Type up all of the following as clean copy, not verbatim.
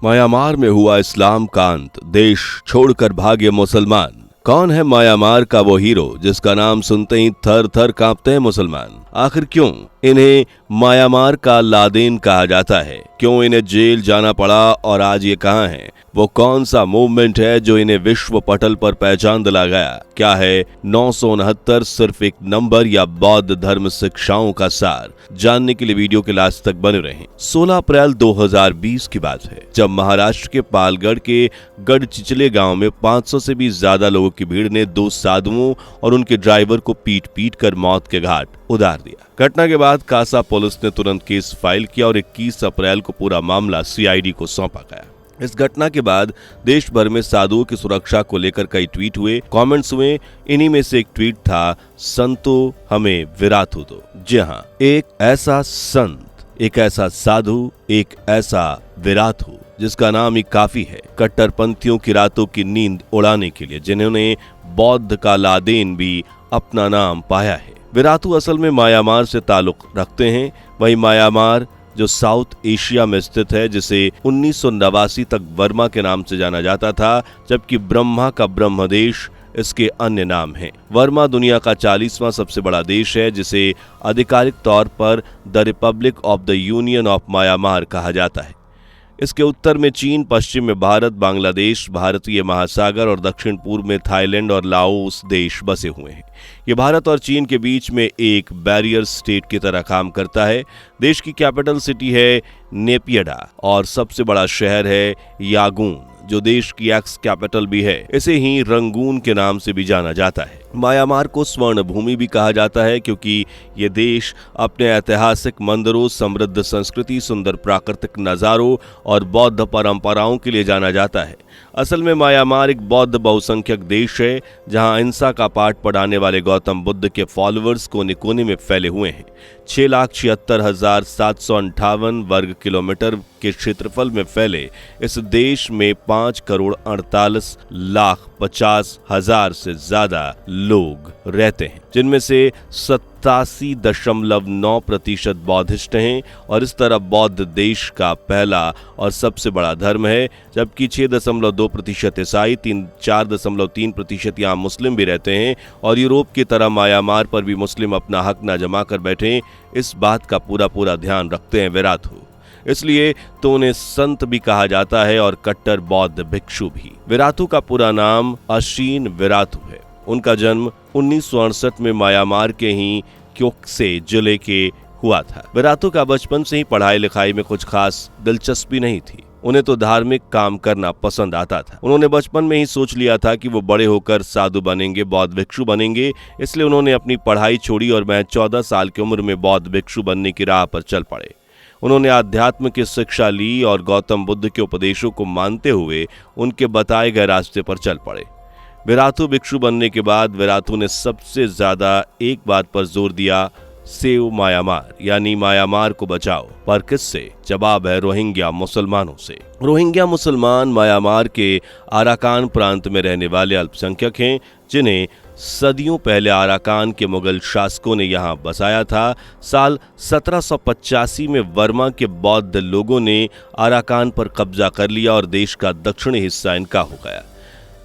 Myanmar में हुआ इस्लाम का अंत, देश छोड़कर भागे मुसलमान। कौन है म्यांमार का वो हीरो जिसका नाम सुनते ही थर थर कांपते हैं मुसलमान? आखिर क्यों इन्हें म्यांमार का लादेन कहा जाता है? क्यों इन्हें जेल जाना पड़ा और आज ये कहां हैं? वो कौन सा मूवमेंट है जो इन्हें विश्व पटल पर पहचान दिला गया? क्या है 969 सिर्फ एक नंबर या बौद्ध धर्म शिक्षाओं का सार? जानने के लिए वीडियो के लास्ट तक बने रहें। 16 अप्रैल 2020 की बात है, जब महाराष्ट्र के पालगढ़ के गढ़चिचले गांव में 500 से भी ज्यादा लोगों की भीड़ ने 2 साधुओं और उनके ड्राइवर को पीट पीट कर मौत के घाट उतार दिया। घटना के बाद कासा पुलिस ने तुरंत केस फाइल किया और 21 अप्रैल को पूरा मामला सीआईडी को सौंपा गया। इस घटना के बाद देश भर में साधुओं की सुरक्षा को लेकर कई ट्वीट हुए, कमेंट्स हुए। इन्हीं में से एक ट्वीट था, संतो हमें विराथू दो। जी हाँ, एक ऐसा संत, एक ऐसा साधु, एक ऐसा विराथू जिसका नाम ही काफी है कट्टरपंथियों की रातों की नींद उड़ाने के लिए, जिन्होंने बौद्ध का लादेन भी अपना नाम पाया है। विराथू असल में म्यांमार से ताल्लुक रखते हैं। वही म्यांमार जो साउथ एशिया में स्थित है, जिसे 1989 तक वर्मा के नाम से जाना जाता था, जबकि ब्रह्मा का ब्रह्मदेश इसके अन्य नाम हैं। वर्मा दुनिया का 40वां सबसे बड़ा देश है, जिसे आधिकारिक तौर पर the Republic of the union of Myanmar कहा जाता है। इसके उत्तर में चीन, पश्चिम में भारत, बांग्लादेश, भारतीय महासागर और दक्षिण पूर्व में थाईलैंड और लाओस देश बसे हुए हैं। ये भारत और चीन के बीच में एक बैरियर स्टेट की तरह काम करता है। देश की कैपिटल सिटी है नेपियडा और सबसे बड़ा शहर है यागून, जो देश की एक्स कैपिटल भी है। इसे ही रंगून के नाम से भी जाना जाता है। म्यांमार को स्वर्ण भूमि भी कहा जाता है, क्योंकि ये देश अपने ऐतिहासिक मंदिरों, समृद्ध संस्कृति, सुंदर प्राकृतिक नजारों और बौद्ध परंपराओं के लिए जाना जाता है। असल में म्यांमार एक बौद्ध बहुसंख्यक देश है, जहां अहिंसा का पाठ पढ़ाने वाले गौतम बुद्ध के फॉलोअर्स कोने कोने में फैले हुए हैं। 6,76,758 वर्ग किलोमीटर के क्षेत्रफल में फैले इस देश में 5,48,50,000 से ज्यादा लोग रहते हैं, जिनमें से 87.9% बौद्धिस्ट हैं। और इस तरह बौद्ध देश का पहला और सबसे बड़ा धर्म है, जबकि 6.2% ईसाई, 4.3% यहाँ मुस्लिम भी रहते हैं। और यूरोप की तरह म्यांमार पर भी मुस्लिम अपना हक न जमा कर बैठे, इस बात का पूरा ध्यान रखते हैं विराथू। इसलिए तो उन्हें संत भी कहा जाता है और कट्टर बौद्ध भिक्षु भी। विराथू का पूरा नाम अशीन विराथू है। उनका जन्म 1968 में म्यांमार के ही क्योक्से जिले के हुआ था। विराथू का बचपन से ही पढ़ाई लिखाई में कुछ खास दिलचस्पी नहीं थी। उन्हें तो धार्मिक काम करना पसंद आता था। उन्होंने बचपन में ही सोच लिया था कि वो बड़े होकर साधु बनेंगे, बौद्ध भिक्षु बनेंगे। इसलिए उन्होंने अपनी पढ़ाई छोड़ी और महज 14 साल की उम्र में बौद्ध भिक्षु बनने की राह पर चल पड़े। उन्होंने आध्यात्म की शिक्षा ली और गौतम बुद्ध के उपदेशों को मानते हुए उनके बताए गए रास्ते पर चल पड़े। विराथू भिक्षु बनने के बाद विराथू ने सबसे ज्यादा एक बात पर जोर दिया, सेव म्यांमार, यानी म्यांमार को बचाओ। पर किससे? जवाब है रोहिंग्या मुसलमानों से। रोहिंग्या मुसलमान म्यांमार के आराकान प्रांत में रहने वाले अल्पसंख्यक हैं, जिन्हें सदियों पहले आराकान के मुगल शासकों ने यहाँ बसाया था। साल 1785 में वर्मा के बौद्ध लोगों ने आराकान पर कब्जा कर लिया और देश का दक्षिणी हिस्सा इनका हो गया।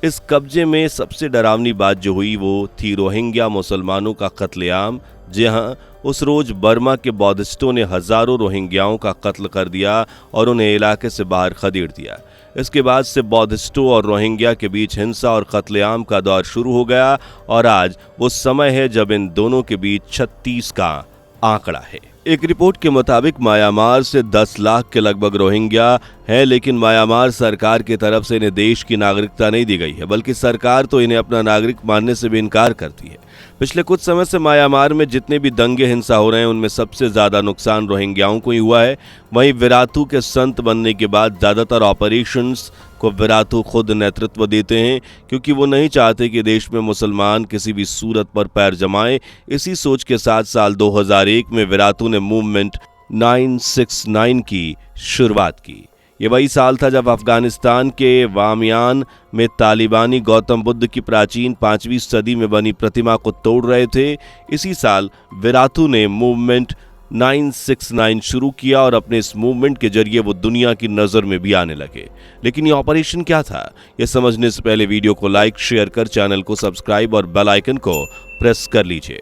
इस कब्जे में सबसे डरावनी बात जो हुई वो थी रोहिंग्या मुसलमानों का कत्लेआम। जी हाँ, उस रोज बर्मा के बौद्धिस्टों ने हजारों रोहिंग्याओं का कत्ल कर दिया और उन्हें इलाके से बाहर खदेड़ दिया। इसके बाद से बौद्धिस्टों और रोहिंग्या के बीच हिंसा और कत्लेआम का दौर शुरू हो गया और आज वो समय है जब इन दोनों के बीच 36 का आंकड़ा है। एक रिपोर्ट के मुताबिक म्यांमार से 10 लाख के लगभग रोहिंग्या है, लेकिन म्यांमार सरकार की तरफ से इन्हें देश की नागरिकता नहीं दी गई है, बल्कि सरकार तो इन्हें अपना नागरिक मानने से भी इनकार करती है। पिछले कुछ समय से म्यांमार में जितने भी दंगे हिंसा हो रहे हैं, उनमें सबसे ज्यादा नुकसान रोहिंग्याओं को ही हुआ है। वहीं विराथू के संत बनने के बाद ज्यादातर ऑपरेशंस को विराथू खुद नेतृत्व देते हैं, क्योंकि वो नहीं चाहते कि देश में मुसलमान किसी भी सूरत पर पैर जमाएं। इसी सोच के साथ साल 2001 में विराथू ने मूवमेंट 969 की शुरुआत की। ये वही साल था जब अफगानिस्तान के वामियान में तालिबानी गौतम बुद्ध की प्राचीन 5वीं सदी में बनी प्रतिमा को तोड़ रहे थे। इसी साल विराथू ने मूवमेंट 969 शुरू किया और अपने इस मूवमेंट के जरिए वो दुनिया की नजर में भी आने लगे। लेकिन ये ऑपरेशन क्या था, ये समझने से पहले वीडियो को लाइक, शेयर कर चैनल को सब्सक्राइब और बेल आइकन को प्रेस कर लीजिए।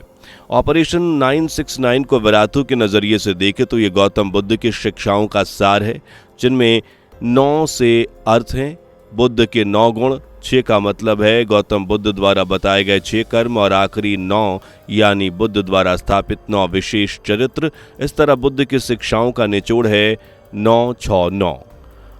ऑपरेशन 969 को विराथू के नजरिए से देखें तो ये गौतम बुद्ध की शिक्षाओं का सार है, जिनमें 9 से अर्थ हैं, बुद्ध के 9 गुण, 6 का मतलब है गौतम बुद्ध द्वारा बताए गए 6 कर्म और आखिरी 9 यानी बुद्ध द्वारा स्थापित 9 विशेष चरित्र। इस तरह बुद्ध की शिक्षाओं का निचोड़ है 969।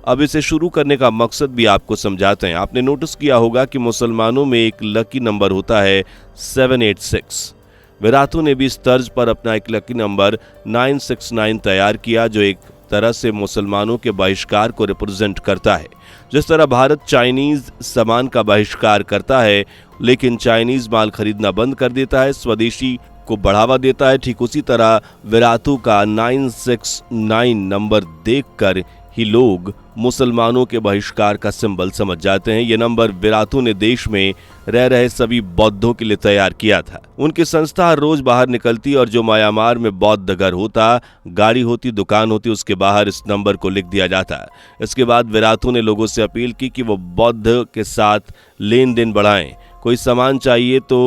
अब इसे शुरू करने का मकसद भी आपको समझाते हैं। आपने नोटिस किया होगा कि मुसलमानों में एक लकी नंबर होता है 786। विराथू ने भी इस तर्ज पर अपना एक लकी नंबर 969 तैयार किया, जो एक तरह से मुसलमानों के बहिष्कार को रिप्रेजेंट करता है। जिस तरह भारत चाइनीज सामान का बहिष्कार करता है लेकिन चाइनीज माल खरीदना बंद कर देता है, स्वदेशी को बढ़ावा देता है, ठीक उसी तरह विराथू का 969 नंबर देखकर ही लोग मुसलमानों के बहिष्कार का सिंबल समझ जाते हैं। ये नंबर विराथू ने देश में रह रहे सभी बौद्धों के लिए तैयार किया था। उनकी संस्था हर रोज बाहर निकलती और जो म्यांमार में बौद्ध घर होता, गाड़ी होती, दुकान होती, उसके बाहर इस नंबर को लिख दिया जाता। इसके बाद विराथू ने लोगों से अपील की कि वो बौद्ध के साथ लेन देन बढ़ाएं। कोई सामान चाहिए तो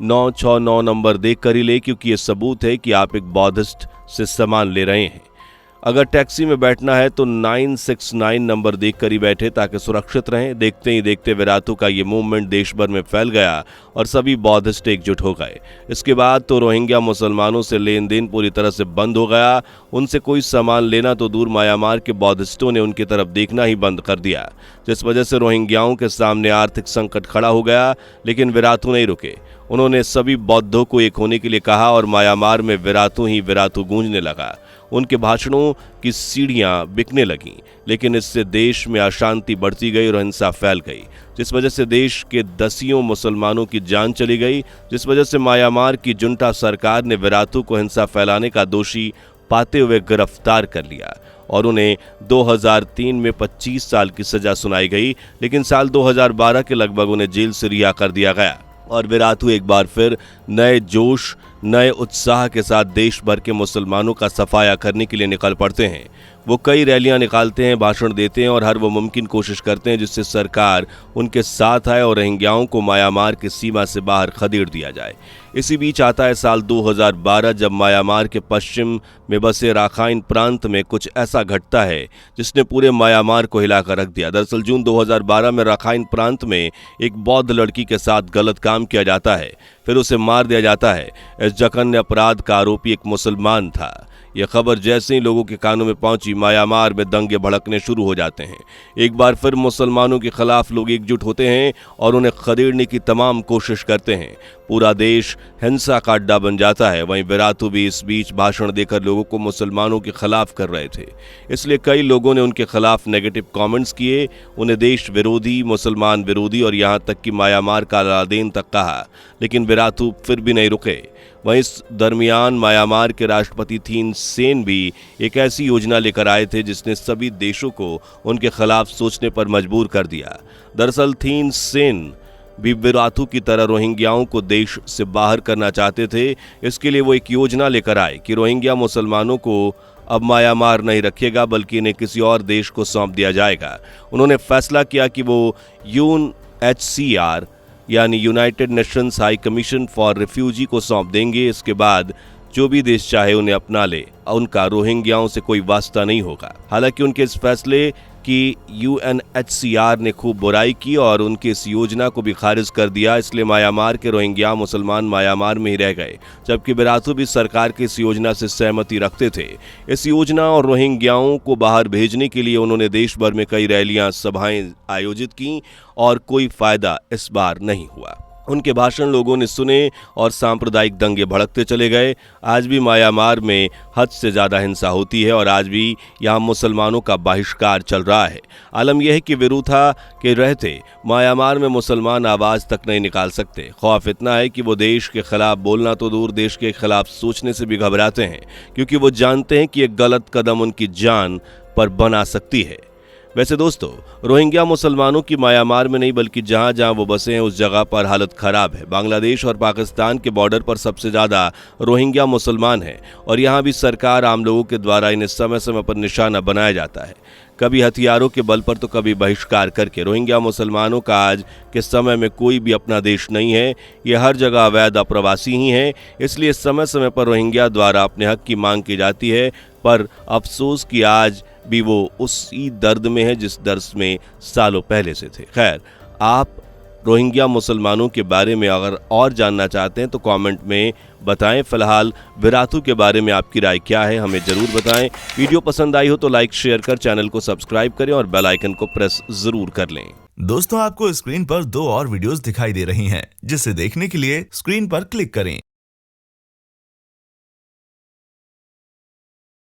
969 नंबर देख कर ही ले, क्योंकि ये सबूत है कि आप एक बौद्धिस्ट से सामान ले रहे हैं। अगर टैक्सी में बैठना है तो 969 नंबर देखकर ही बैठे ताकि सुरक्षित रहें। देखते ही देखते विराथू का ये मूवमेंट देश भर में फैल गया और सभी बौद्धिस्ट एकजुट हो गए। इसके बाद तो रोहिंग्या मुसलमानों से लेन देन पूरी तरह से बंद हो गया। उनसे कोई सामान लेना तो दूर, म्यांमार के बौद्धिस्टों ने उनकी तरफ देखना ही बंद कर दिया, जिस वजह से रोहिंग्याओं के सामने आर्थिक संकट खड़ा हो गया। लेकिन विराथू नहीं रुके। उन्होंने सभी बौद्धों को एक होने के लिए कहा और म्यांमार में विराथू ही विराथू गूंजने लगा। उनके भाषणों की सीढ़ियां बिकने लगीं, लेकिन इससे देश में अशांति बढ़ती गई और हिंसा फैल गई, जिस वजह से देश के दसियों मुसलमानों की जान चली गई। जिस वजह से म्यांमार की जुंटा सरकार ने विराथू को हिंसा फैलाने का दोषी पाते हुए गिरफ्तार कर लिया और उन्हें 2003 में 25 साल की सजा सुनाई गई। लेकिन साल 2012 के लगभग उन्हें जेल से रिहा कर दिया गया और विराथू एक बार फिर नए जोश, नए उत्साह के साथ देश भर के मुसलमानों का सफाया करने के लिए निकल पड़ते हैं। वो कई रैलियां निकालते हैं, भाषण देते हैं और हर वो मुमकिन कोशिश करते हैं जिससे सरकार उनके साथ आए और रोहिंग्याओं को म्यांमार की सीमा से बाहर खदेड़ दिया जाए। इसी बीच आता है साल 2012, जब म्यांमार के पश्चिम में बसे राखाइन प्रांत में कुछ ऐसा घटता है जिसने पूरे म्यांमार को हिलाकर रख दिया। दरअसल जून 2012 में राखाइन प्रांत में एक बौद्ध लड़की के साथ गलत काम किया जाता है, फिर उसे मार दिया जाता है। इस जघन्य अपराध का आरोपी एक मुसलमान था। यह खबर जैसे ही लोगों के कानों में पहुंची, म्यांमार में दंगे भड़कने शुरू हो जाते हैं। एक बार फिर मुसलमानों के खिलाफ लोग एकजुट होते हैं और उन्हें खदेड़ने की तमाम कोशिश करते हैं। पूरा देश हिंसा का अड्डा बन जाता है। वहीं विराथू भी इस बीच भाषण देकर लोगों को मुसलमानों के खिलाफ कर रहे थे, इसलिए कई लोगों ने उनके खिलाफ नेगेटिव कमेंट्स किए, उन्हें देश विरोधी, मुसलमान विरोधी और यहाँ तक कि म्यांमार का लादेन तक कहा। लेकिन विराथू फिर भी नहीं रुके। वहीं इस दरमियान म्यांमार के राष्ट्रपति थीन सेन भी एक ऐसी योजना लेकर आए थे जिसने सभी देशों को उनके खिलाफ सोचने पर मजबूर कर दिया। दरअसल थीन सेन भी विराथू की तरह रोहिंग्याओं को देश से बाहर करना चाहते थे। इसके लिए वो एक योजना लेकर आए कि रोहिंग्या मुसलमानों को अब म्यांमार नहीं रखेगा बल्कि इन्हें किसी और देश को सौंप दिया जाएगा। उन्होंने फैसला किया कि वो UNHCR यानी United Nations high commission for refugee को सौंप देंगे। इसके बाद जो भी देश चाहे उन्हें अपना ले, उनका रोहिंग्याओं से कोई वास्ता नहीं होगा। हालांकि उनके इस फैसले की UNHCR ने खूब बुराई की और उनकी इस योजना को भी खारिज कर दिया। इसलिए म्यांमार के रोहिंग्या मुसलमान म्यांमार में ही रह गए, जबकि विराथू भी सरकार की इस योजना से सहमति रखते थे। इस योजना और रोहिंग्याओं को बाहर भेजने के लिए उन्होंने देश भर में कई रैलियां, सभाएं आयोजित की और कोई फायदा इस बार नहीं हुआ। उनके भाषण लोगों ने सुने और सांप्रदायिक दंगे भड़कते चले गए। आज भी म्यांमार में हद से ज़्यादा हिंसा होती है और आज भी यहाँ मुसलमानों का बहिष्कार चल रहा है। आलम यह है कि विरुथा के रहते म्यांमार में मुसलमान आवाज़ तक नहीं निकाल सकते। खौफ इतना है कि वो देश के खिलाफ बोलना तो दूर, देश के खिलाफ सोचने से भी घबराते हैं, क्योंकि वो जानते हैं कि एक गलत कदम उनकी जान पर बना सकती है। वैसे दोस्तों, रोहिंग्या मुसलमानों की मायामार में नहीं बल्कि जहां जहां वो बसे हैं उस जगह पर हालत खराब है। बांग्लादेश और पाकिस्तान के बॉर्डर पर सबसे ज्यादा रोहिंग्या मुसलमान हैं और यहां भी सरकार आम लोगों के द्वारा इन्हें समय समय पर निशाना बनाया जाता है, कभी हथियारों के बल पर तो कभी बहिष्कार करके। रोहिंग्या मुसलमानों का आज के समय में कोई भी अपना देश नहीं है, ये हर जगह अवैध अप्रवासी ही हैं। इसलिए समय समय पर रोहिंग्या द्वारा अपने हक की मांग की जाती है, पर अफसोस कि आज भी वो उसी दर्द में है जिस दर्द में सालों पहले से थे। खैर, आप रोहिंग्या मुसलमानों के बारे में अगर और जानना चाहते हैं तो कमेंट में बताएं। फिलहाल विराथू के बारे में आपकी राय क्या है, हमें जरूर बताएं। वीडियो पसंद आई हो तो लाइक शेयर कर चैनल को सब्सक्राइब करें और बेल आइकन को प्रेस जरूर कर लें। दोस्तों, आपको स्क्रीन पर 2 और वीडियोस दिखाई दे रही हैं, जिसे देखने के लिए स्क्रीन पर क्लिक करें।